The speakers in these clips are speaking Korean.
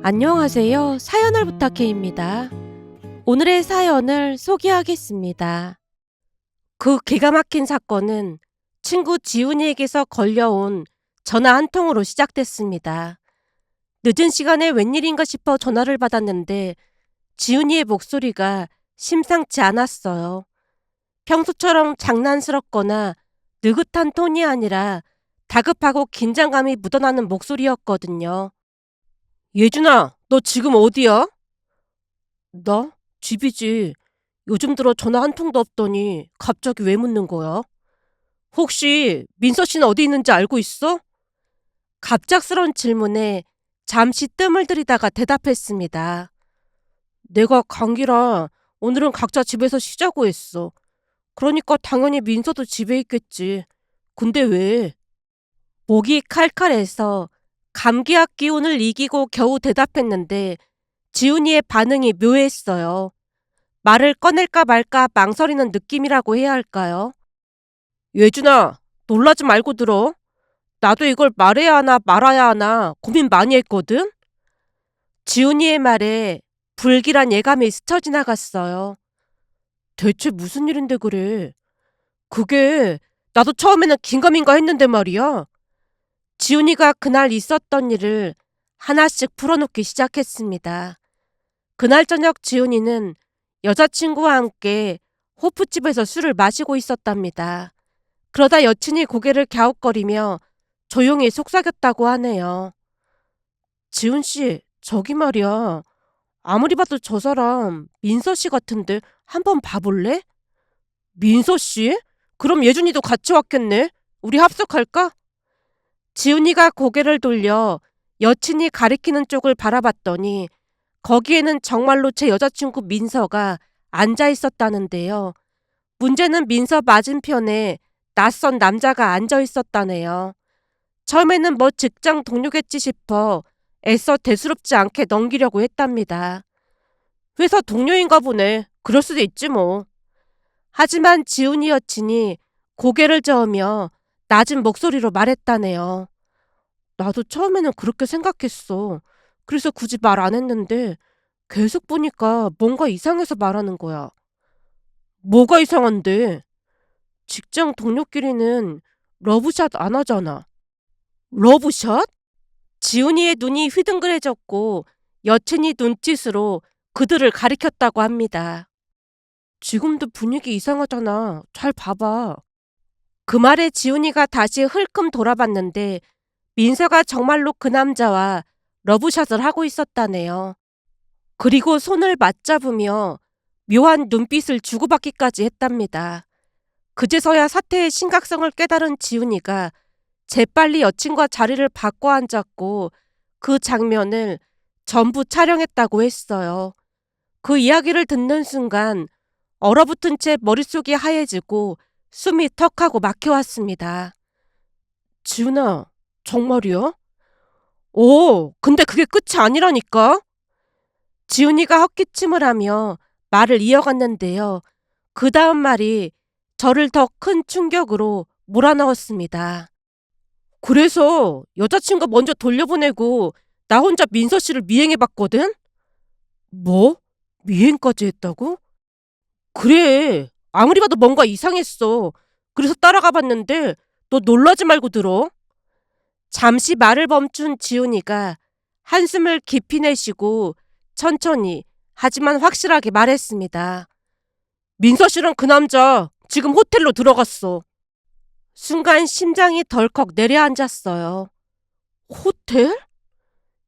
안녕하세요. 사연을 부탁해입니다. 오늘의 사연을 소개하겠습니다. 그 기가 막힌 사건은 친구 지훈이에게서 걸려온 전화 한 통으로 시작됐습니다. 늦은 시간에 웬일인가 싶어 전화를 받았는데 지훈이의 목소리가 심상치 않았어요. 평소처럼 장난스럽거나 느긋한 톤이 아니라 다급하고 긴장감이 묻어나는 목소리였거든요. 예준아, 너 지금 어디야? 나? 집이지. 요즘 들어 전화 한 통도 없더니 갑자기 왜 묻는 거야? 혹시 민서 씨는 어디 있는지 알고 있어? 갑작스러운 질문에 잠시 뜸을 들이다가 대답했습니다. 내가 감기라 오늘은 각자 집에서 쉬자고 했어. 그러니까 당연히 민서도 집에 있겠지. 근데 왜? 목이 칼칼해서 감기약 기운을 이기고 겨우 대답했는데 지훈이의 반응이 묘했어요. 말을 꺼낼까 말까 망설이는 느낌이라고 해야 할까요? 예준아, 놀라지 말고 들어. 나도 이걸 말해야 하나 말아야 하나 고민 많이 했거든? 지훈이의 말에 불길한 예감이 스쳐 지나갔어요. 대체 무슨 일인데 그래? 그게 나도 처음에는 긴가민가 했는데 말이야. 지훈이가 그날 있었던 일을 하나씩 풀어놓기 시작했습니다. 그날 저녁 지훈이는 여자친구와 함께 호프집에서 술을 마시고 있었답니다. 그러다 여친이 고개를 갸웃거리며 조용히 속삭였다고 하네요. 지훈 씨, 저기 말이야. 아무리 봐도 저 사람 민서 씨 같은데 한번 봐볼래? 민서 씨? 그럼 예준이도 같이 왔겠네. 우리 합석할까? 지훈이가 고개를 돌려 여친이 가리키는 쪽을 바라봤더니 거기에는 정말로 제 여자친구 민서가 앉아 있었다는데요. 문제는 민서 맞은편에 낯선 남자가 앉아 있었다네요. 처음에는 뭐 직장 동료겠지 싶어 애써 대수롭지 않게 넘기려고 했답니다. 회사 동료인가 보네. 그럴 수도 있지 뭐. 하지만 지훈이 여친이 고개를 저으며 낮은 목소리로 말했다네요. 나도 처음에는 그렇게 생각했어. 그래서 굳이 말 안 했는데 계속 보니까 뭔가 이상해서 말하는 거야. 뭐가 이상한데? 직장 동료끼리는 러브샷 안 하잖아. 러브샷? 지훈이의 눈이 휘둥그레졌고 여친이 눈짓으로 그들을 가리켰다고 합니다. 지금도 분위기 이상하잖아. 잘 봐봐. 그 말에 지훈이가 다시 흘끔 돌아봤는데 민서가 정말로 그 남자와 러브샷을 하고 있었다네요. 그리고 손을 맞잡으며 묘한 눈빛을 주고받기까지 했답니다. 그제서야 사태의 심각성을 깨달은 지훈이가 재빨리 여친과 자리를 바꿔 앉았고 그 장면을 전부 촬영했다고 했어요. 그 이야기를 듣는 순간 얼어붙은 채 머릿속이 하얘지고 숨이 턱하고 막혀왔습니다. 지훈아, 정말이야? 오, 근데 그게 끝이 아니라니까? 지훈이가 헛기침을 하며 말을 이어갔는데요. 그 다음 말이 저를 더 큰 충격으로 몰아넣었습니다. 그래서 여자친구 먼저 돌려보내고 나 혼자 민서 씨를 미행해봤거든? 뭐? 미행까지 했다고? 그래. 아무리 봐도 뭔가 이상했어. 그래서 따라가 봤는데 너 놀라지 말고 들어. 잠시 말을 멈춘 지훈이가 한숨을 깊이 내쉬고 천천히 하지만 확실하게 말했습니다. 민서 씨랑 그 남자 지금 호텔로 들어갔어. 순간 심장이 덜컥 내려앉았어요. 호텔?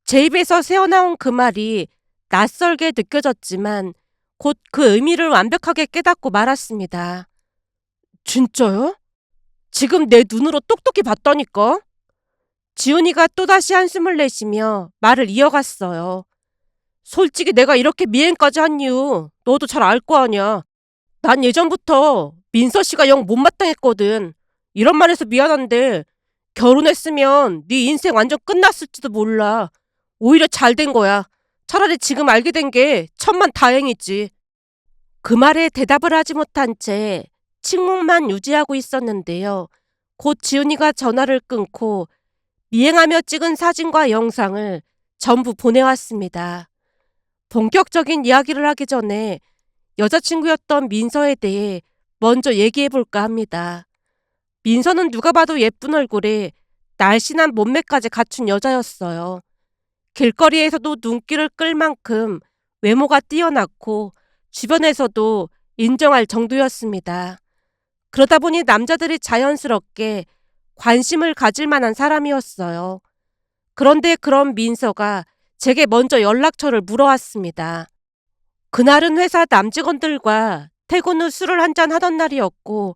제 입에서 새어나온 그 말이 낯설게 느껴졌지만 곧 그 의미를 완벽하게 깨닫고 말았습니다. 진짜요? 지금 내 눈으로 똑똑히 봤다니까? 지훈이가 또다시 한숨을 내쉬며 말을 이어갔어요. 솔직히 내가 이렇게 미행까지 한 이유 너도 잘 알 거 아냐. 난 예전부터 민서 씨가 영 못마땅했거든. 이런 말 해서 미안한데 결혼했으면 네 인생 완전 끝났을지도 몰라. 오히려 잘 된 거야. 차라리 지금 알게 된 게 천만 다행이지. 그 말에 대답을 하지 못한 채 침묵만 유지하고 있었는데요. 곧 지훈이가 전화를 끊고 미행하며 찍은 사진과 영상을 전부 보내왔습니다. 본격적인 이야기를 하기 전에 여자친구였던 민서에 대해 먼저 얘기해볼까 합니다. 민서는 누가 봐도 예쁜 얼굴에 날씬한 몸매까지 갖춘 여자였어요. 길거리에서도 눈길을 끌 만큼 외모가 뛰어났고 주변에서도 인정할 정도였습니다. 그러다 보니 남자들이 자연스럽게 관심을 가질 만한 사람이었어요. 그런데 그런 민서가 제게 먼저 연락처를 물어왔습니다. 그날은 회사 남직원들과 퇴근 후 술을 한잔 하던 날이었고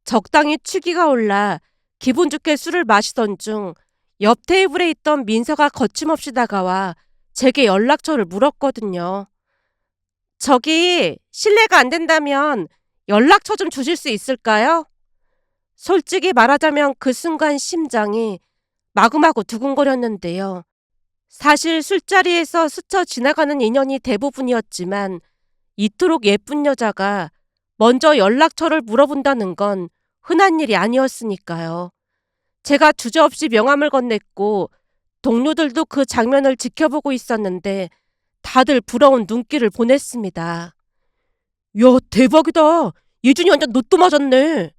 적당히 취기가 올라 기분 좋게 술을 마시던 중 옆 테이블에 있던 민서가 거침없이 다가와 제게 연락처를 물었거든요. 저기 실례가 안 된다면 연락처 좀 주실 수 있을까요? 솔직히 말하자면 그 순간 심장이 마구마구 두근거렸는데요. 사실 술자리에서 스쳐 지나가는 인연이 대부분이었지만 이토록 예쁜 여자가 먼저 연락처를 물어본다는 건 흔한 일이 아니었으니까요. 제가 주저없이 명함을 건넸고 동료들도 그 장면을 지켜보고 있었는데 다들 부러운 눈길을 보냈습니다. 야, 대박이다. 예준이 완전 로또 맞았네.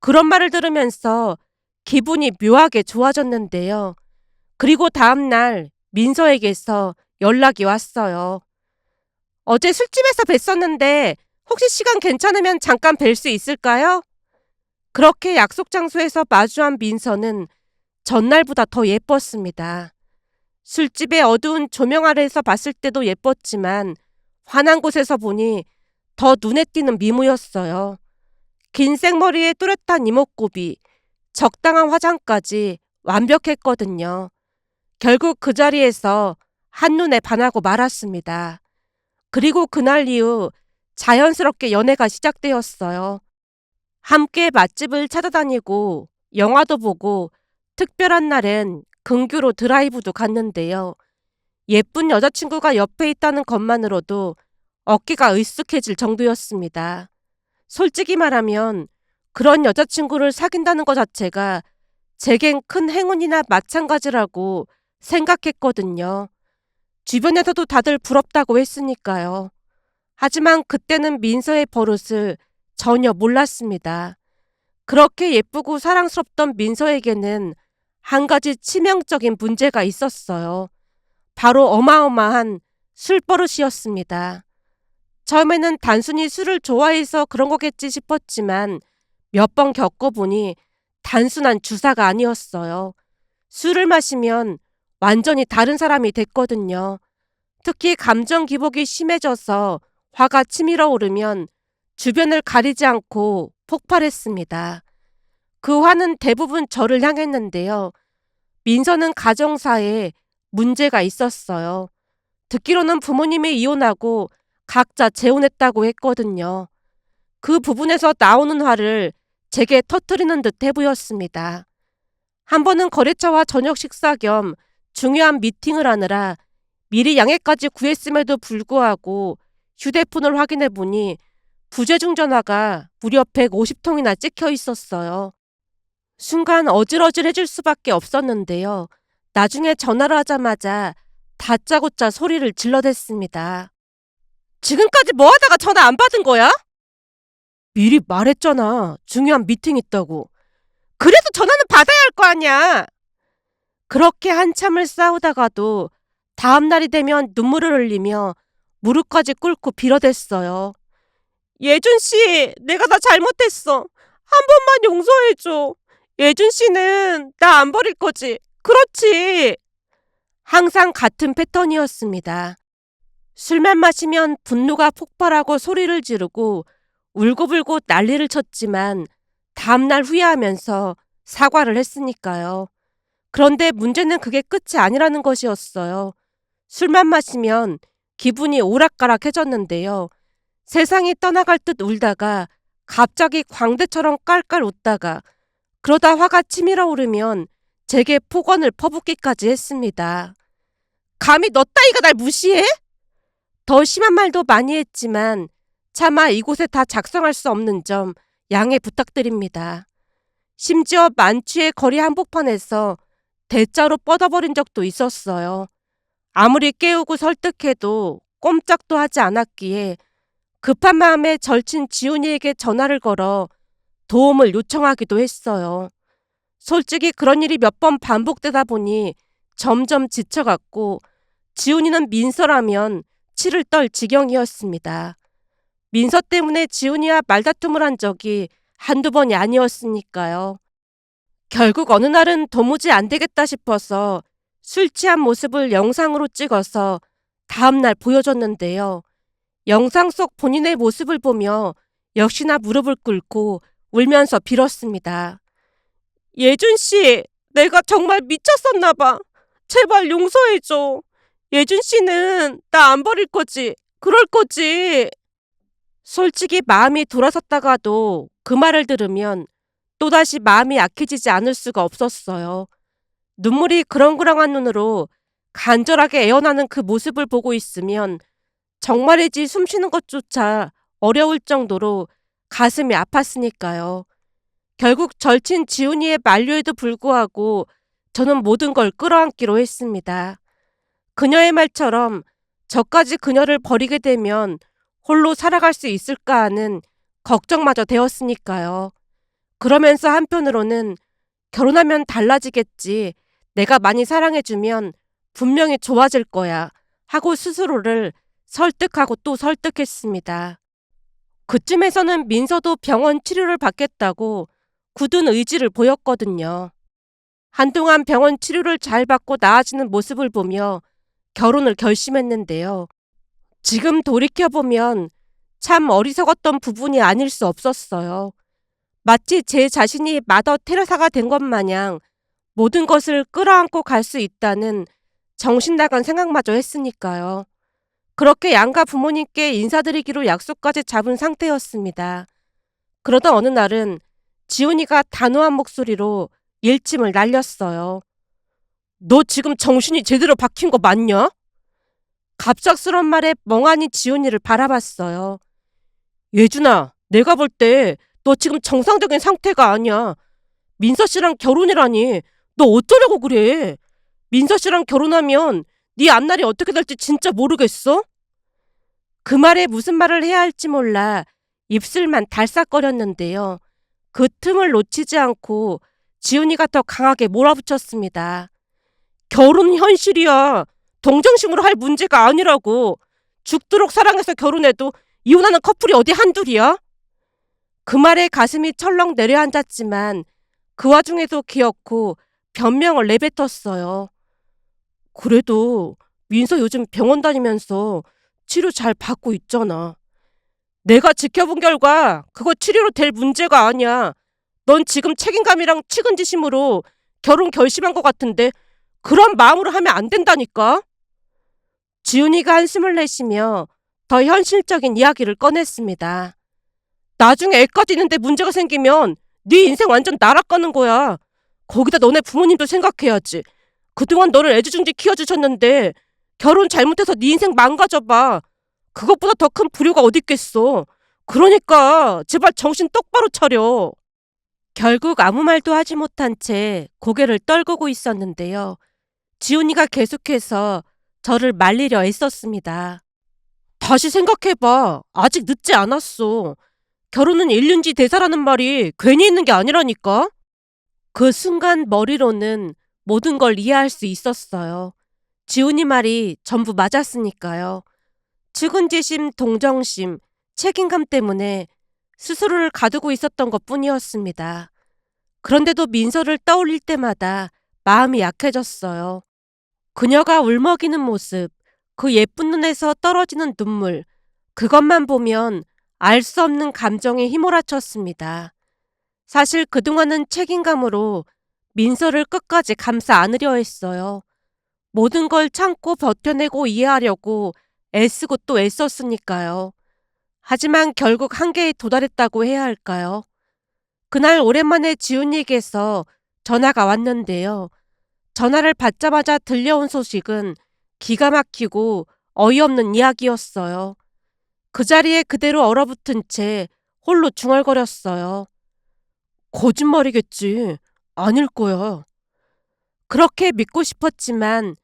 그런 말을 들으면서 기분이 묘하게 좋아졌는데요. 그리고 다음날 민서에게서 연락이 왔어요. 어제 술집에서 뵀었는데 혹시 시간 괜찮으면 잠깐 뵐 수 있을까요? 그렇게 약속 장소에서 마주한 민서는 전날보다 더 예뻤습니다. 술집의 어두운 조명 아래에서 봤을 때도 예뻤지만 환한 곳에서 보니 더 눈에 띄는 미모였어요. 긴 생머리에 또렷한 이목구비, 적당한 화장까지 완벽했거든요. 결국 그 자리에서 한눈에 반하고 말았습니다. 그리고 그날 이후 자연스럽게 연애가 시작되었어요. 함께 맛집을 찾아다니고 영화도 보고 특별한 날엔 근교로 드라이브도 갔는데요. 예쁜 여자친구가 옆에 있다는 것만으로도 어깨가 으쓱해질 정도였습니다. 솔직히 말하면 그런 여자친구를 사귄다는 것 자체가 제겐 큰 행운이나 마찬가지라고 생각했거든요. 주변에서도 다들 부럽다고 했으니까요. 하지만 그때는 민서의 버릇을 전혀 몰랐습니다. 그렇게 예쁘고 사랑스럽던 민서에게는 한 가지 치명적인 문제가 있었어요. 바로 어마어마한 술버릇이었습니다. 처음에는 단순히 술을 좋아해서 그런 거겠지 싶었지만 몇 번 겪어보니 단순한 주사가 아니었어요. 술을 마시면 완전히 다른 사람이 됐거든요. 특히 감정 기복이 심해져서 화가 치밀어 오르면 주변을 가리지 않고 폭발했습니다. 그 화는 대부분 저를 향했는데요. 민서는 가정사에 문제가 있었어요. 듣기로는 부모님이 이혼하고 각자 재혼했다고 했거든요. 그 부분에서 나오는 화를 제게 터뜨리는 듯해 보였습니다. 한 번은 거래처와 저녁 식사 겸 중요한 미팅을 하느라 미리 양해까지 구했음에도 불구하고 휴대폰을 확인해 보니 부재중 전화가 무려 150통이나 찍혀 있었어요. 순간 어질어질해질 수밖에 없었는데요. 나중에 전화를 하자마자 다짜고짜 소리를 질러댔습니다. 지금까지 뭐 하다가 전화 안 받은 거야? 미리 말했잖아. 중요한 미팅 있다고. 그래도 전화는 받아야 할 거 아니야. 그렇게 한참을 싸우다가도 다음 날이 되면 눈물을 흘리며 무릎까지 꿇고 빌어댔어요. 예준 씨, 내가 다 잘못했어. 한 번만 용서해줘. 예준 씨는 나 안 버릴 거지. 그렇지. 항상 같은 패턴이었습니다. 술만 마시면 분노가 폭발하고 소리를 지르고 울고불고 난리를 쳤지만 다음날 후회하면서 사과를 했으니까요. 그런데 문제는 그게 끝이 아니라는 것이었어요. 술만 마시면 기분이 오락가락해졌는데요. 세상이 떠나갈 듯 울다가 갑자기 광대처럼 깔깔 웃다가 그러다 화가 치밀어 오르면 제게 폭언을 퍼붓기까지 했습니다. 감히 너 따위가 날 무시해? 더 심한 말도 많이 했지만 차마 이곳에 다 작성할 수 없는 점 양해 부탁드립니다. 심지어 만취의 거리 한복판에서 대자로 뻗어버린 적도 있었어요. 아무리 깨우고 설득해도 꼼짝도 하지 않았기에 급한 마음에 절친 지훈이에게 전화를 걸어 도움을 요청하기도 했어요. 솔직히 그런 일이 몇 번 반복되다 보니 점점 지쳐갔고 지훈이는 민서라면 치를 떨 지경이었습니다. 민서 때문에 지훈이와 말다툼을 한 적이 한두 번이 아니었으니까요. 결국 어느 날은 도무지 안 되겠다 싶어서 술 취한 모습을 영상으로 찍어서 다음날 보여줬는데요. 영상 속 본인의 모습을 보며 역시나 무릎을 꿇고 울면서 빌었습니다. 예준 씨, 내가 정말 미쳤었나 봐. 제발 용서해줘. 예준 씨는 나 안 버릴 거지. 그럴 거지. 솔직히 마음이 돌아섰다가도 그 말을 들으면 또다시 마음이 약해지지 않을 수가 없었어요. 눈물이 그렁그렁한 눈으로 간절하게 애원하는 그 모습을 보고 있으면 정말이지 숨쉬는 것조차 어려울 정도로 가슴이 아팠으니까요. 결국 절친 지훈이의 만류에도 불구하고 저는 모든 걸 끌어안기로 했습니다. 그녀의 말처럼 저까지 그녀를 버리게 되면 홀로 살아갈 수 있을까 하는 걱정마저 되었으니까요. 그러면서 한편으로는 결혼하면 달라지겠지. 내가 많이 사랑해주면 분명히 좋아질 거야. 하고 스스로를 설득하고 또 설득했습니다. 그쯤에서는 민서도 병원 치료를 받겠다고 굳은 의지를 보였거든요. 한동안 병원 치료를 잘 받고 나아지는 모습을 보며 결혼을 결심했는데요. 지금 돌이켜보면 참 어리석었던 부분이 아닐 수 없었어요. 마치 제 자신이 마더 테레사가 된 것 마냥 모든 것을 끌어안고 갈 수 있다는 정신나간 생각마저 했으니까요. 그렇게 양가 부모님께 인사드리기로 약속까지 잡은 상태였습니다. 그러던 어느 날은 지훈이가 단호한 목소리로 일침을 날렸어요. 너 지금 정신이 제대로 박힌 거 맞냐? 갑작스런 말에 멍하니 지훈이를 바라봤어요. 예준아, 내가 볼 때 너 지금 정상적인 상태가 아니야. 민서 씨랑 결혼이라니. 너 어쩌려고 그래? 민서 씨랑 결혼하면 네 앞날이 어떻게 될지 진짜 모르겠어? 그 말에 무슨 말을 해야 할지 몰라 입술만 달싹거렸는데요. 그 틈을 놓치지 않고 지훈이가 더 강하게 몰아붙였습니다. 결혼은 현실이야. 동정심으로 할 문제가 아니라고. 죽도록 사랑해서 결혼해도 이혼하는 커플이 어디 한둘이야? 그 말에 가슴이 철렁 내려앉았지만 그 와중에도 기어코 변명을 내뱉었어요. 그래도 민서 요즘 병원 다니면서 치료 잘 받고 있잖아. 내가 지켜본 결과 그거 치료로 될 문제가 아니야. 넌 지금 책임감이랑 측은지심으로 결혼 결심한 것 같은데 그런 마음으로 하면 안 된다니까. 지훈이가 한숨을 내쉬며 더 현실적인 이야기를 꺼냈습니다. 나중에 애까지 있는데 문제가 생기면 네 인생 완전 날아가는 거야. 거기다 너네 부모님도 생각해야지. 그동안 너를 애지중지 키워주셨는데 결혼 잘못해서 네 인생 망가져봐. 그것보다 더 큰 불효가 어딨겠어. 그러니까 제발 정신 똑바로 차려. 결국 아무 말도 하지 못한 채 고개를 떨구고 있었는데요. 지훈이가 계속해서 저를 말리려 애썼습니다. 다시 생각해봐. 아직 늦지 않았어. 결혼은 일륜지 대사라는 말이 괜히 있는 게 아니라니까? 그 순간 머리로는 모든 걸 이해할 수 있었어요. 지훈이 말이 전부 맞았으니까요. 측은지심, 동정심, 책임감 때문에 스스로를 가두고 있었던 것 뿐이었습니다. 그런데도 민서를 떠올릴 때마다 마음이 약해졌어요. 그녀가 울먹이는 모습, 그 예쁜 눈에서 떨어지는 눈물, 그것만 보면 알 수 없는 감정에 휘몰아쳤습니다. 사실 그동안은 책임감으로 민서를 끝까지 감싸 안으려 했어요. 모든 걸 참고 버텨내고 이해하려고 애쓰고 또 애썼으니까요. 하지만 결국 한계에 도달했다고 해야 할까요? 그날 오랜만에 지훈이에게서 전화가 왔는데요. 전화를 받자마자 들려온 소식은 기가 막히고 어이없는 이야기였어요. 그 자리에 그대로 얼어붙은 채 홀로 중얼거렸어요. 거짓말이겠지. 아닐 거야. 그렇게 믿고 싶었지만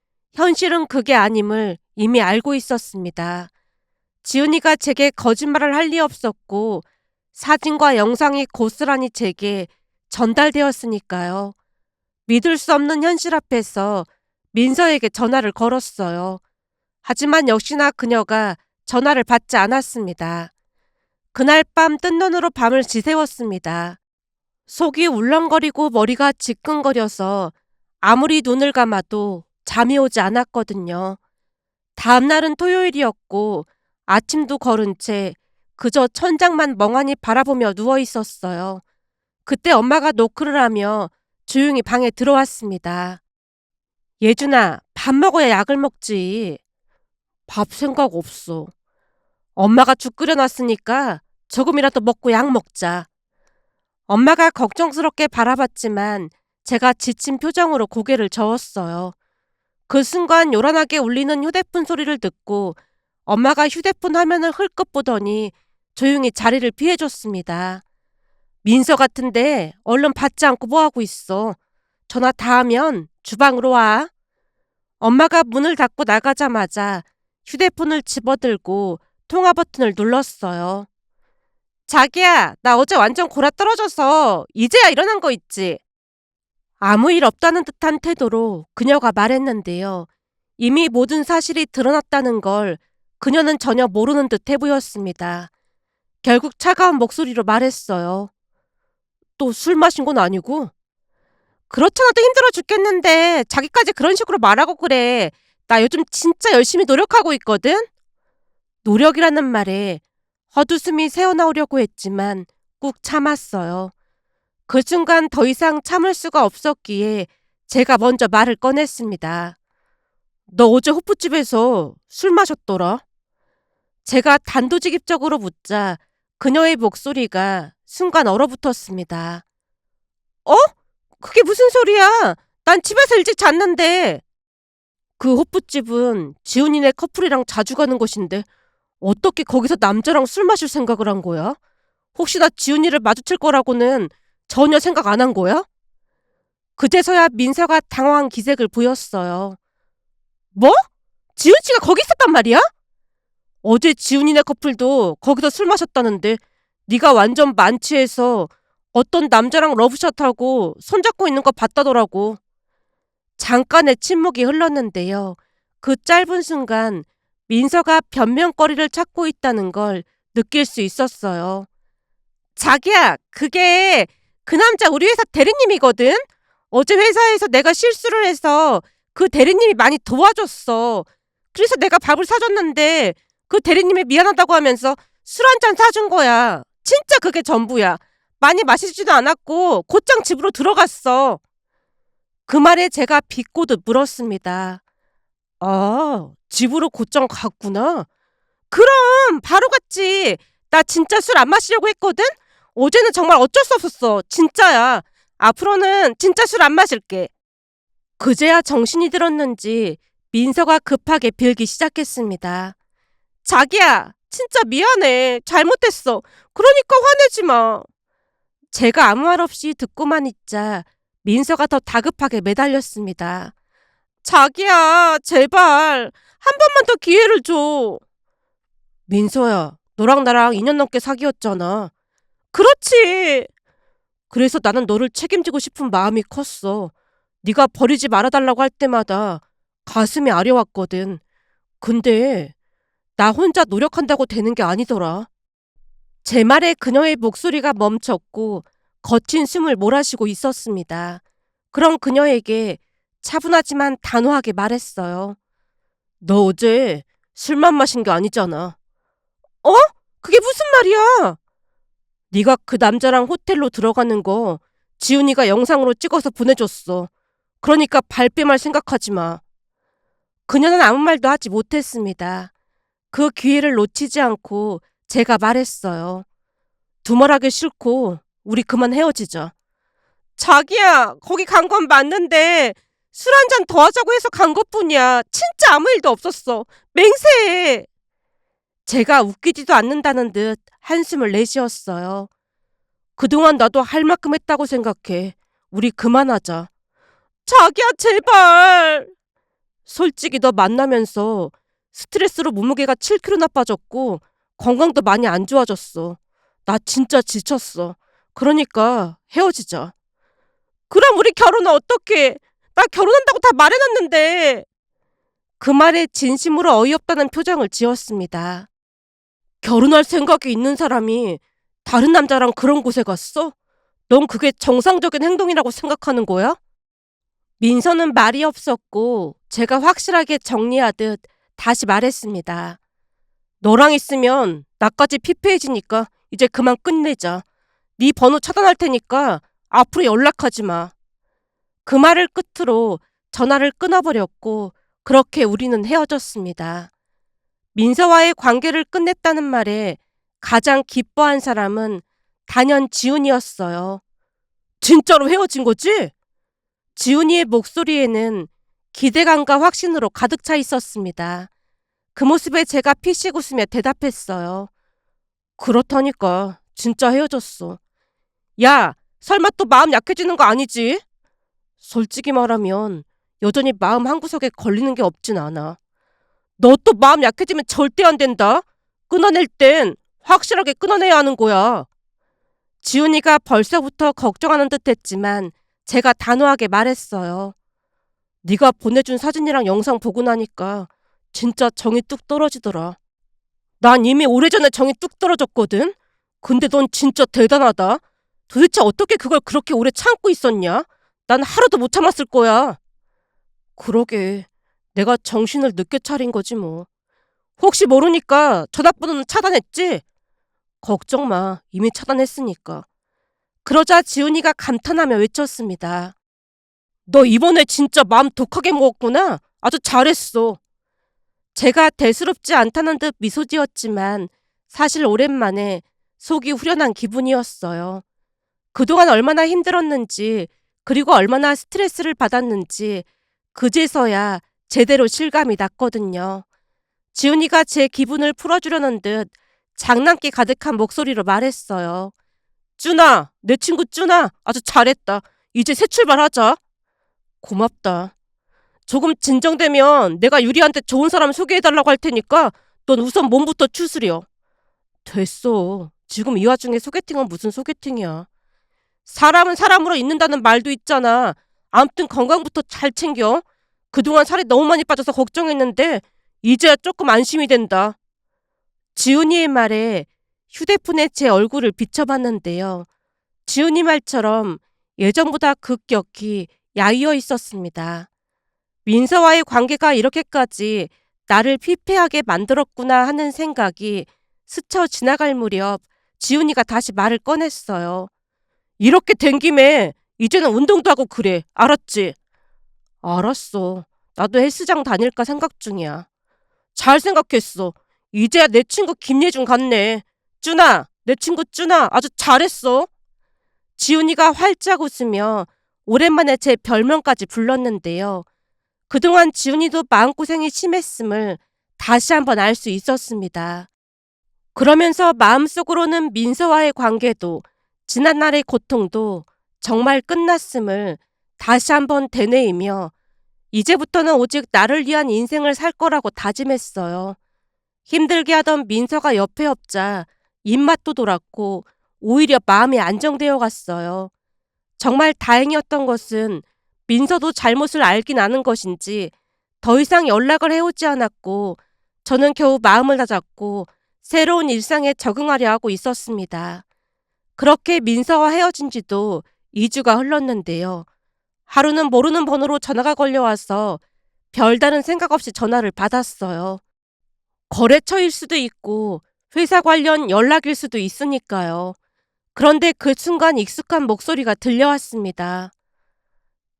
현실은 그게 아님을 이미 알고 있었습니다. 지훈이가 제게 거짓말을 할 리 없었고 사진과 영상이 고스란히 제게 전달되었으니까요. 믿을 수 없는 현실 앞에서 민서에게 전화를 걸었어요. 하지만 역시나 그녀가 전화를 받지 않았습니다. 그날 밤 뜬 눈으로 밤을 지새웠습니다. 속이 울렁거리고 머리가 지끈거려서 아무리 눈을 감아도 잠이 오지 않았거든요. 다음 날은 토요일이었고 아침도 거른 채 그저 천장만 멍하니 바라보며 누워 있었어요. 그때 엄마가 노크를 하며 조용히 방에 들어왔습니다. 예준아, 밥 먹어야 약을 먹지. 밥 생각 없어. 엄마가 죽 끓여놨으니까 조금이라도 먹고 약 먹자. 엄마가 걱정스럽게 바라봤지만 제가 지친 표정으로 고개를 저었어요. 그 순간 요란하게 울리는 휴대폰 소리를 듣고 엄마가 휴대폰 화면을 흘끗 보더니 조용히 자리를 피해줬습니다. 민서 같은데 얼른 받지 않고 뭐하고 있어. 전화 다 하면 주방으로 와. 엄마가 문을 닫고 나가자마자 휴대폰을 집어들고 통화 버튼을 눌렀어요. 자기야, 나 어제 완전 골아떨어져서 이제야 일어난 거 있지? 아무 일 없다는 듯한 태도로 그녀가 말했는데요. 이미 모든 사실이 드러났다는 걸 그녀는 전혀 모르는 듯해 보였습니다. 결국 차가운 목소리로 말했어요. 또 술 마신 건 아니고? 그렇잖아도 힘들어 죽겠는데 자기까지 그런 식으로 말하고 그래. 나 요즘 진짜 열심히 노력하고 있거든? 노력이라는 말에 헛웃음이 새어나오려고 했지만 꾹 참았어요. 그 순간 더 이상 참을 수가 없었기에 제가 먼저 말을 꺼냈습니다. 너 어제 호프집에서 술 마셨더라? 제가 단도직입적으로 묻자 그녀의 목소리가 순간 얼어붙었습니다. 어? 그게 무슨 소리야? 난 집에서 일찍 잤는데. 그 호프집은 지훈이네 커플이랑 자주 가는 곳인데 어떻게 거기서 남자랑 술 마실 생각을 한 거야? 혹시나 지훈이를 마주칠 거라고는 전혀 생각 안 한 거야? 그제서야 민서가 당황한 기색을 보였어요. 뭐? 지훈 씨가 거기 있었단 말이야? 어제 지훈이네 커플도 거기서 술 마셨다는데 네가 완전 만취해서 어떤 남자랑 러브샷하고 손잡고 있는 거 봤다더라고. 잠깐의 침묵이 흘렀는데요. 그 짧은 순간 민서가 변명거리를 찾고 있다는 걸 느낄 수 있었어요. 자기야, 그게 그 남자 우리 회사 대리님이거든? 어제 회사에서 내가 실수를 해서 그 대리님이 많이 도와줬어. 그래서 내가 밥을 사줬는데 그 대리님이 미안하다고 하면서 술 한 잔 사준 거야. 진짜 그게 전부야. 많이 마시지도 않았고 곧장 집으로 들어갔어. 그 말에 제가 비꼬듯 물었습니다. 아, 집으로 곧장 갔구나. 그럼 바로 갔지. 나 진짜 술 안 마시려고 했거든? 어제는 정말 어쩔 수 없었어. 진짜야. 앞으로는 진짜 술 안 마실게. 그제야 정신이 들었는지 민서가 급하게 빌기 시작했습니다. 자기야, 진짜 미안해. 잘못했어. 그러니까 화내지 마. 제가 아무 말 없이 듣고만 있자 민서가 더 다급하게 매달렸습니다. 자기야, 제발. 한 번만 더 기회를 줘. 민서야, 너랑 나랑 2년 넘게 사귀었잖아. 그렇지. 그래서 나는 너를 책임지고 싶은 마음이 컸어. 네가 버리지 말아달라고 할 때마다 가슴이 아려왔거든. 근데 나 혼자 노력한다고 되는 게 아니더라. 제 말에 그녀의 목소리가 멈췄고 거친 숨을 몰아쉬고 있었습니다. 그럼 그녀에게 차분하지만 단호하게 말했어요. 너 어제 술만 마신 게 아니잖아. 어? 그게 무슨 말이야? 네가 그 남자랑 호텔로 들어가는 거 지훈이가 영상으로 찍어서 보내줬어. 그러니까 발뺌할 생각하지 마. 그녀는 아무 말도 하지 못했습니다. 그 기회를 놓치지 않고 제가 말했어요. 두말하기 싫고 우리 그만 헤어지자. 자기야, 거기 간 건 맞는데 술 한 잔 더 하자고 해서 간 것뿐이야. 진짜 아무 일도 없었어. 맹세해. 제가 웃기지도 않는다는 듯 한숨을 내쉬었어요. 그동안 나도 할 만큼 했다고 생각해. 우리 그만하자. 자기야, 제발. 솔직히 너 만나면서 스트레스로 몸무게가 7kg나 빠졌고 건강도 많이 안 좋아졌어. 나 진짜 지쳤어. 그러니까 헤어지자. 그럼 우리 결혼은 어떡해? 나 결혼한다고 다 말해놨는데. 그 말에 진심으로 어이없다는 표정을 지었습니다. 결혼할 생각이 있는 사람이 다른 남자랑 그런 곳에 갔어? 넌 그게 정상적인 행동이라고 생각하는 거야? 민서는 말이 없었고 제가 확실하게 정리하듯 다시 말했습니다. 너랑 있으면 나까지 피폐해지니까 이제 그만 끝내자. 네 번호 차단할 테니까 앞으로 연락하지 마. 그 말을 끝으로 전화를 끊어버렸고 그렇게 우리는 헤어졌습니다. 민서와의 관계를 끝냈다는 말에 가장 기뻐한 사람은 단연 지훈이었어요. 진짜로 헤어진 거지? 지훈이의 목소리에는 기대감과 확신으로 가득 차 있었습니다. 그 모습에 제가 피식 웃으며 대답했어요. 그렇다니까 진짜 헤어졌어. 야, 설마 또 마음 약해지는 거 아니지? 솔직히 말하면 여전히 마음 한구석에 걸리는 게 없진 않아. 너 또 마음 약해지면 절대 안 된다. 끊어낼 땐 확실하게 끊어내야 하는 거야. 지훈이가 벌써부터 걱정하는 듯 했지만 제가 단호하게 말했어요. 네가 보내준 사진이랑 영상 보고 나니까 진짜 정이 뚝 떨어지더라. 난 이미 오래전에 정이 뚝 떨어졌거든. 근데 넌 진짜 대단하다. 도대체 어떻게 그걸 그렇게 오래 참고 있었냐? 난 하루도 못 참았을 거야. 그러게. 내가 정신을 늦게 차린 거지 뭐. 혹시 모르니까 전화번호는 차단했지? 걱정 마. 이미 차단했으니까. 그러자 지훈이가 감탄하며 외쳤습니다. 너 이번에 진짜 마음 독하게 먹었구나. 아주 잘했어. 제가 대수롭지 않다는 듯 미소 지었지만 사실 오랜만에 속이 후련한 기분이었어요. 그동안 얼마나 힘들었는지 그리고 얼마나 스트레스를 받았는지 그제서야 제대로 실감이 났거든요. 지훈이가 제 기분을 풀어주려는 듯 장난기 가득한 목소리로 말했어요. 쭈나, 내 친구 쭈나, 아주 잘했다. 이제 새 출발하자. 고맙다. 조금 진정되면 내가 유리한테 좋은 사람 소개해달라고 할 테니까 넌 우선 몸부터 추스려. 됐어. 지금 이 와중에 소개팅은 무슨 소개팅이야. 사람은 사람으로 있는다는 말도 있잖아. 암튼 건강부터 잘 챙겨. 그동안 살이 너무 많이 빠져서 걱정했는데 이제야 조금 안심이 된다. 지훈이의 말에 휴대폰에 제 얼굴을 비춰봤는데요. 지훈이 말처럼 예전보다 급격히 야위어 있었습니다. 민서와의 관계가 이렇게까지 나를 피폐하게 만들었구나 하는 생각이 스쳐 지나갈 무렵 지훈이가 다시 말을 꺼냈어요. 이렇게 된 김에 이제는 운동도 하고 그래. 알았지? 알았어. 나도 헬스장 다닐까 생각 중이야. 잘 생각했어. 이제야 내 친구 김예준 같네. 쭈나, 내 친구 쭈나 아주 잘했어. 지훈이가 활짝 웃으며 오랜만에 제 별명까지 불렀는데요. 그동안 지훈이도 마음고생이 심했음을 다시 한번 알 수 있었습니다. 그러면서 마음속으로는 민서와의 관계도 지난날의 고통도 정말 끝났음을 다시 한번 되뇌이며 이제부터는 오직 나를 위한 인생을 살 거라고 다짐했어요. 힘들게 하던 민서가 옆에 없자 입맛도 돌았고 오히려 마음이 안정되어 갔어요. 정말 다행이었던 것은 민서도 잘못을 알긴 아는 것인지 더 이상 연락을 해오지 않았고 저는 겨우 마음을 다잡고 새로운 일상에 적응하려 하고 있었습니다. 그렇게 민서와 헤어진 지도 2주가 흘렀는데요. 하루는 모르는 번호로 전화가 걸려와서 별다른 생각 없이 전화를 받았어요. 거래처일 수도 있고 회사 관련 연락일 수도 있으니까요. 그런데 그 순간 익숙한 목소리가 들려왔습니다.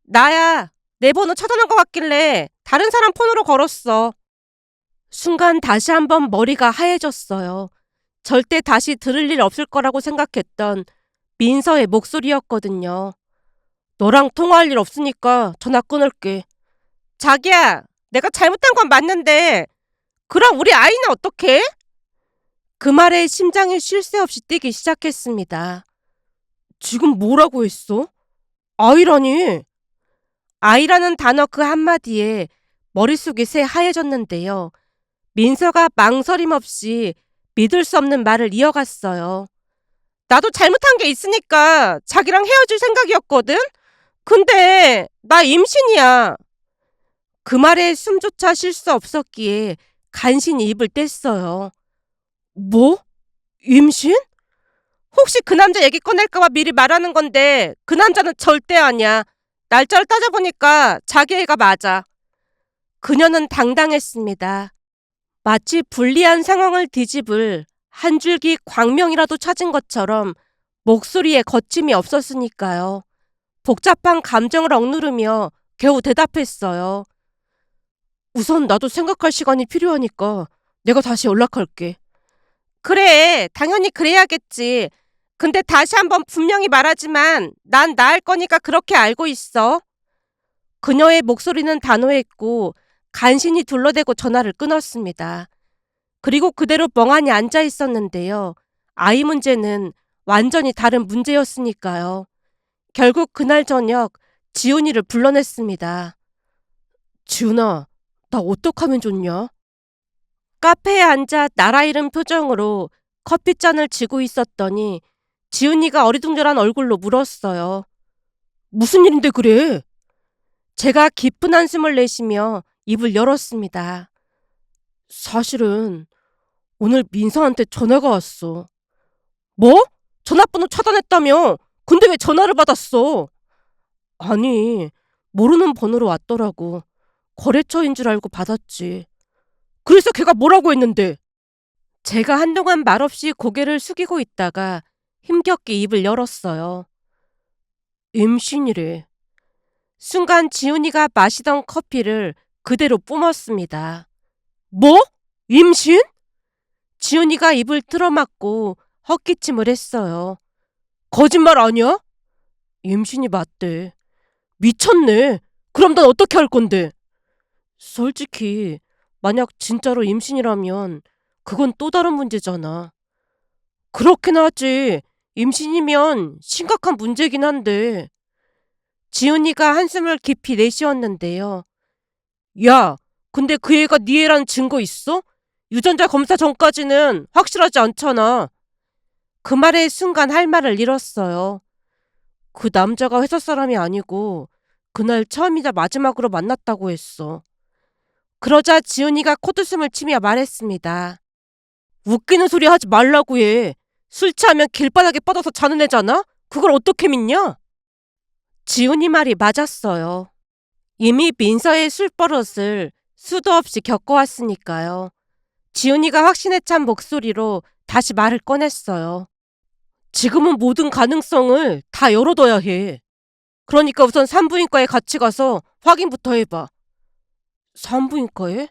나야. 내 번호 차단한 것 같길래 다른 사람 폰으로 걸었어. 순간 다시 한번 머리가 하얘졌어요. 절대 다시 들을 일 없을 거라고 생각했던 민서의 목소리였거든요. 너랑 통화할 일 없으니까 전화 끊을게. 자기야, 내가 잘못한 건 맞는데 그럼 우리 아이는 어떡해? 그 말에 심장이 쉴 새 없이 뛰기 시작했습니다. 지금 뭐라고 했어? 아이라니? 아이라는 단어 그 한마디에 머릿속이 새하얘졌는데요. 민서가 망설임 없이 믿을 수 없는 말을 이어갔어요. 나도 잘못한 게 있으니까 자기랑 헤어질 생각이었거든? 근데 나 임신이야. 그 말에 숨조차 쉴 수 없었기에 간신히 입을 뗐어요. 뭐? 임신? 혹시 그 남자 얘기 꺼낼까봐 미리 말하는 건데 그 남자는 절대 아니야. 날짜를 따져보니까 자기 애가 맞아. 그녀는 당당했습니다. 마치 불리한 상황을 뒤집을 한 줄기 광명이라도 찾은 것처럼 목소리에 거침이 없었으니까요. 복잡한 감정을 억누르며 겨우 대답했어요. 우선 나도 생각할 시간이 필요하니까 내가 다시 연락할게. 그래, 당연히 그래야겠지. 근데 다시 한번 분명히 말하지만 난 나을 거니까 그렇게 알고 있어. 그녀의 목소리는 단호했고 간신히 둘러대고 전화를 끊었습니다. 그리고 그대로 멍하니 앉아 있었는데요. 아이 문제는 완전히 다른 문제였으니까요. 결국 그날 저녁 지훈이를 불러냈습니다. 지훈아, 나 어떡하면 좋냐? 카페에 앉아 나라 잃은 표정으로 커피잔을 쥐고 있었더니 지훈이가 어리둥절한 얼굴로 물었어요. 무슨 일인데 그래? 제가 깊은 한숨을 내쉬며 입을 열었습니다. 사실은 오늘 민서한테 전화가 왔어. 뭐? 전화번호 차단했다며? 근데 왜 전화를 받았어? 아니, 모르는 번호로 왔더라고. 거래처인 줄 알고 받았지. 그래서 걔가 뭐라고 했는데? 제가 한동안 말없이 고개를 숙이고 있다가 힘겹게 입을 열었어요. 임신이래. 순간 지훈이가 마시던 커피를 그대로 뿜었습니다. 뭐? 임신? 지훈이가 입을 틀어막고 헛기침을 했어요. 거짓말 아니야? 임신이 맞대. 미쳤네. 그럼 난 어떻게 할 건데? 솔직히 만약 진짜로 임신이라면 그건 또 다른 문제잖아. 그렇긴 하지. 임신이면 심각한 문제긴 한데. 지훈이가 한숨을 깊이 내쉬었는데요. 야, 근데 그 애가 네 애라는 증거 있어? 유전자 검사 전까지는 확실하지 않잖아. 그 말에 순간 할 말을 잃었어요. 그 남자가 회사 사람이 아니고 그날 처음이자 마지막으로 만났다고 했어. 그러자 지훈이가 콧웃음을 치며 말했습니다. 웃기는 소리 하지 말라고 해. 술 취하면 길바닥에 뻗어서 자는 애잖아? 그걸 어떻게 믿냐? 지훈이 말이 맞았어요. 이미 민서의 술버릇을 수도 없이 겪어왔으니까요. 지훈이가 확신에 찬 목소리로 다시 말을 꺼냈어요. 지금은 모든 가능성을 다 열어둬야 해. 그러니까 우선 산부인과에 같이 가서 확인부터 해봐. 산부인과에?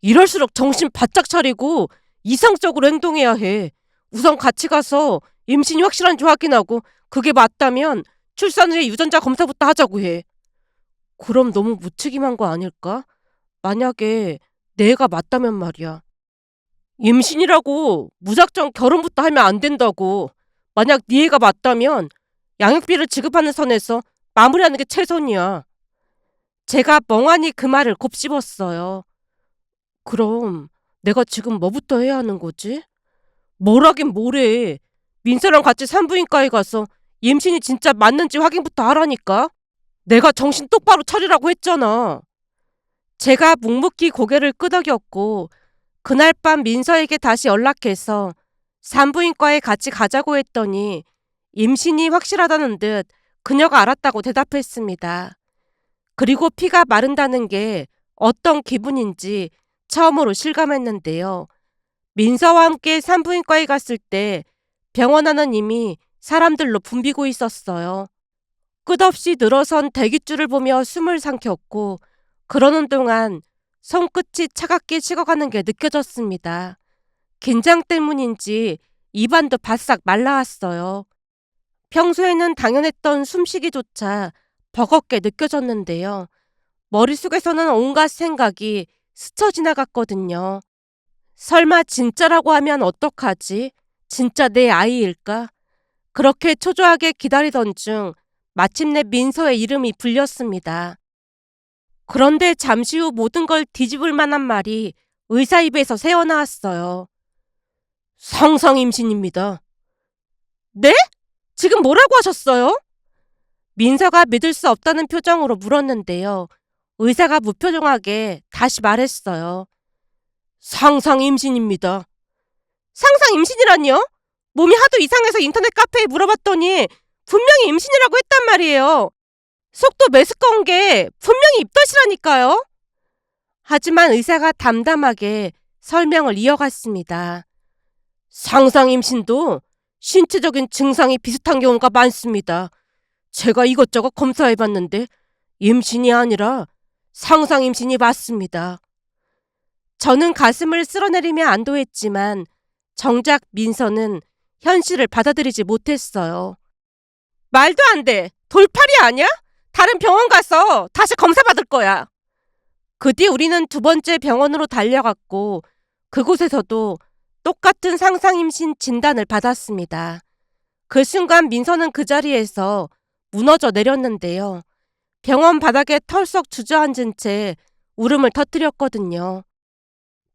이럴수록 정신 바짝 차리고 이상적으로 행동해야 해. 우선 같이 가서 임신이 확실한지 확인하고 그게 맞다면 출산 후에 유전자 검사부터 하자고 해. 그럼 너무 무책임한 거 아닐까? 만약에 내가 맞다면 말이야. 임신이라고 무작정 결혼부터 하면 안 된다고. 만약 네 애가 맞다면 양육비를 지급하는 선에서 마무리하는 게 최선이야. 제가 멍하니 그 말을 곱씹었어요. 그럼 내가 지금 뭐부터 해야 하는 거지? 뭘 하긴 뭐래. 민서랑 같이 산부인과에 가서 임신이 진짜 맞는지 확인부터 하라니까. 내가 정신 똑바로 차리라고 했잖아. 제가 묵묵히 고개를 끄덕였고 그날 밤 민서에게 다시 연락해서 산부인과에 같이 가자고 했더니 임신이 확실하다는 듯 그녀가 알았다고 대답했습니다. 그리고 피가 마른다는 게 어떤 기분인지 처음으로 실감했는데요. 민서와 함께 산부인과에 갔을 때 병원 안은 이미 사람들로 붐비고 있었어요. 끝없이 늘어선 대기줄을 보며 숨을 삼켰고 그러는 동안 손끝이 차갑게 식어가는 게 느껴졌습니다. 긴장 때문인지 입안도 바싹 말라왔어요. 평소에는 당연했던 숨쉬기조차 버겁게 느껴졌는데요. 머릿속에서는 온갖 생각이 스쳐 지나갔거든요. 설마 진짜라고 하면 어떡하지? 진짜 내 아이일까? 그렇게 초조하게 기다리던 중 마침내 민서의 이름이 불렸습니다. 그런데 잠시 후 모든 걸 뒤집을 만한 말이 의사 입에서 새어나왔어요. 상상 임신입니다. 네? 지금 뭐라고 하셨어요? 민서가 믿을 수 없다는 표정으로 물었는데요. 의사가 무표정하게 다시 말했어요. 상상 임신입니다. 상상 임신이라니요? 몸이 하도 이상해서 인터넷 카페에 물어봤더니 분명히 임신이라고 했단 말이에요. 속도 메스꺼운 게 분명히 입덧이라니까요. 하지만 의사가 담담하게 설명을 이어갔습니다. 상상 임신도 신체적인 증상이 비슷한 경우가 많습니다. 제가 이것저것 검사해봤는데 임신이 아니라 상상 임신이 맞습니다. 저는 가슴을 쓸어내리며 안도했지만 정작 민서는 현실을 받아들이지 못했어요. 말도 안 돼. 돌팔이 아니야? 다른 병원 가서 다시 검사 받을 거야. 그 뒤 우리는 두 번째 병원으로 달려갔고 그곳에서도 똑같은 상상임신 진단을 받았습니다. 그 순간 민서는 그 자리에서 무너져 내렸는데요. 병원 바닥에 털썩 주저앉은 채 울음을 터뜨렸거든요.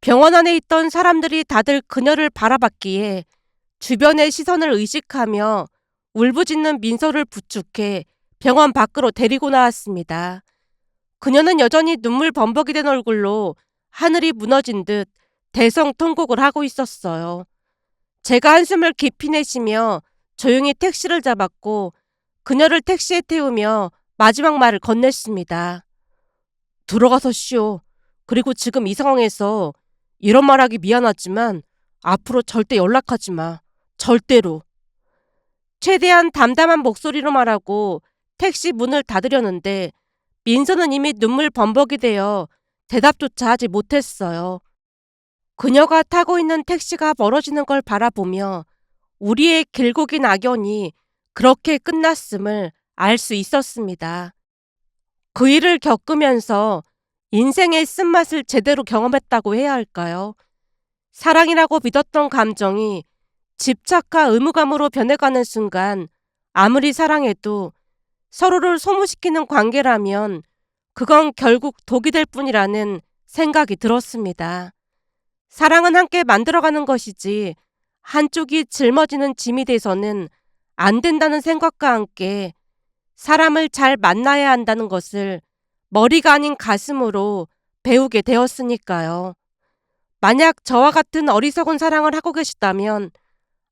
병원 안에 있던 사람들이 다들 그녀를 바라봤기에 주변의 시선을 의식하며 울부짖는 민서를 부축해 병원 밖으로 데리고 나왔습니다. 그녀는 여전히 눈물 범벅이 된 얼굴로 하늘이 무너진 듯 대성통곡을 하고 있었어요. 제가 한숨을 깊이 내쉬며 조용히 택시를 잡았고 그녀를 택시에 태우며 마지막 말을 건넸습니다. 들어가서 쉬어. 그리고 지금 이 상황에서 이런 말하기 미안하지만 앞으로 절대 연락하지 마. 절대로. 최대한 담담한 목소리로 말하고 택시 문을 닫으려는데 민서는 이미 눈물 범벅이 되어 대답조차 하지 못했어요. 그녀가 타고 있는 택시가 멀어지는 걸 바라보며 우리의 길고 긴 악연이 그렇게 끝났음을 알 수 있었습니다. 그 일을 겪으면서 인생의 쓴맛을 제대로 경험했다고 해야 할까요? 사랑이라고 믿었던 감정이 집착과 의무감으로 변해가는 순간 아무리 사랑해도 서로를 소모시키는 관계라면 그건 결국 독이 될 뿐이라는 생각이 들었습니다. 사랑은 함께 만들어가는 것이지 한쪽이 짊어지는 짐이 돼서는 안 된다는 생각과 함께 사람을 잘 만나야 한다는 것을 머리가 아닌 가슴으로 배우게 되었으니까요. 만약 저와 같은 어리석은 사랑을 하고 계시다면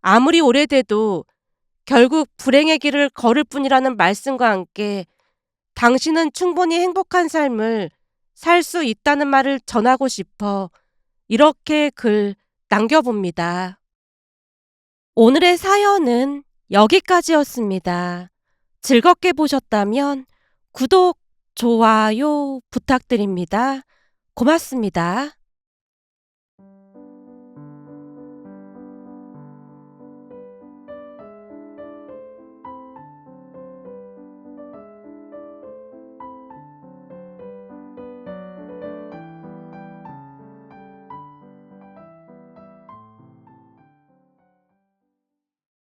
아무리 오래돼도 결국 불행의 길을 걸을 뿐이라는 말씀과 함께 당신은 충분히 행복한 삶을 살 수 있다는 말을 전하고 싶어 이렇게 글 남겨봅니다. 오늘의 사연은 여기까지였습니다. 즐겁게 보셨다면 구독, 좋아요 부탁드립니다. 고맙습니다.